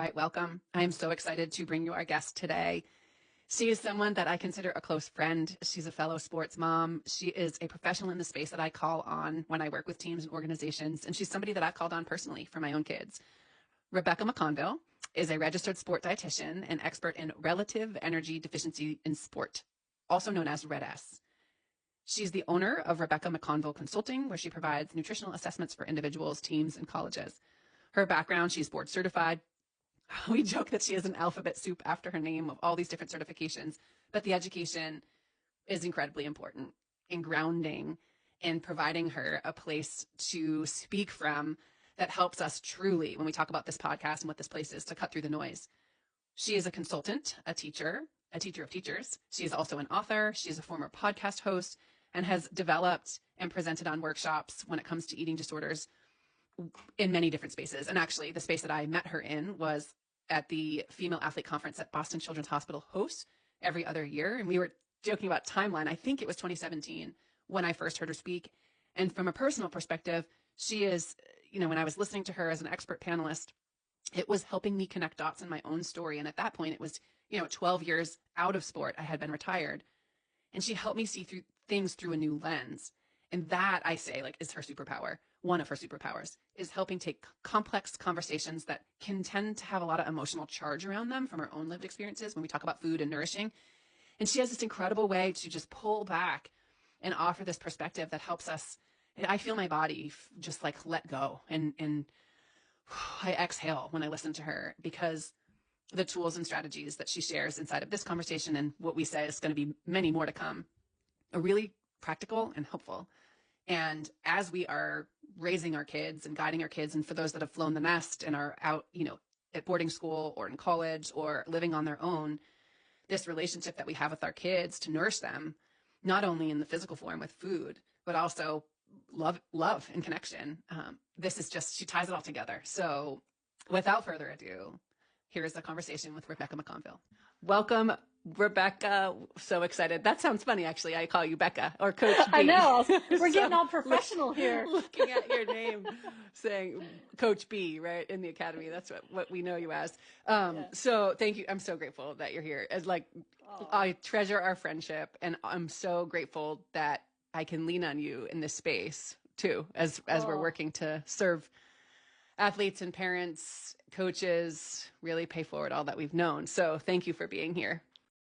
right, welcome. I am so excited to bring you our guest today. She is someone that I consider a close friend. She's a fellow sports mom. She is a professional in the space that I call on when I work with teams and organizations, and she's somebody that I've called on personally for my own kids. Rebecca McConville is a registered sport dietitian and expert in relative energy deficiency in sport, also known as RED-S. She's the owner of Rebecca McConville Consulting, where she provides nutritional assessments for individuals, teams, and colleges. Her background, she's board certified. We joke that she is an alphabet soup after her name of all these different certifications, but the education is incredibly important in grounding and providing her a place to speak from that helps us truly, when we talk about this podcast and what this place is, to cut through the noise. She is a consultant, a teacher of teachers. She is also an author. She is a former podcast host and has developed and presented on workshops when it comes to eating disorders in many different spaces. And actually, the space that I met her in was at the Female Athlete Conference that Boston Children's Hospital hosts every other year. And we were joking about timeline. I think it was 2017 when I first heard her speak. And from a personal perspective, she is, when I was listening to her as an expert panelist, it was helping me connect dots in my own story. And at that point, it was, 12 years out of sport. I had been retired. And she helped me see through things through a new lens. And that, I say, is her superpower. One of her superpowers is helping take complex conversations that can tend to have a lot of emotional charge around them from her own lived experiences when we talk about food and nourishing. And she has this incredible way to just pull back and offer this perspective that helps us. I feel my body just let go and I exhale when I listen to her, because the tools and strategies that she shares inside of this conversation and what we say is going to be many more to come are really practical and helpful. And as we are raising our kids and guiding our kids, and for those that have flown the nest and are out, at boarding school or in college or living on their own, this relationship that we have with our kids to nourish them, not only in the physical form with food, but also love and connection. This is just, she ties it all together. So without further ado, here's the conversation with Rebecca McConville. Welcome, Rebecca. So excited. That sounds funny, actually. I call you Becca or Coach B. I know. We're getting all professional here. Looking at your name, saying Coach B, right, in the academy. That's what we know you as. So thank you. I'm so grateful that you're here. I treasure our friendship, and I'm so grateful that I can lean on you in this space too, as we're working to serve athletes and parents, coaches, really pay forward all that we've known. So thank you for being here.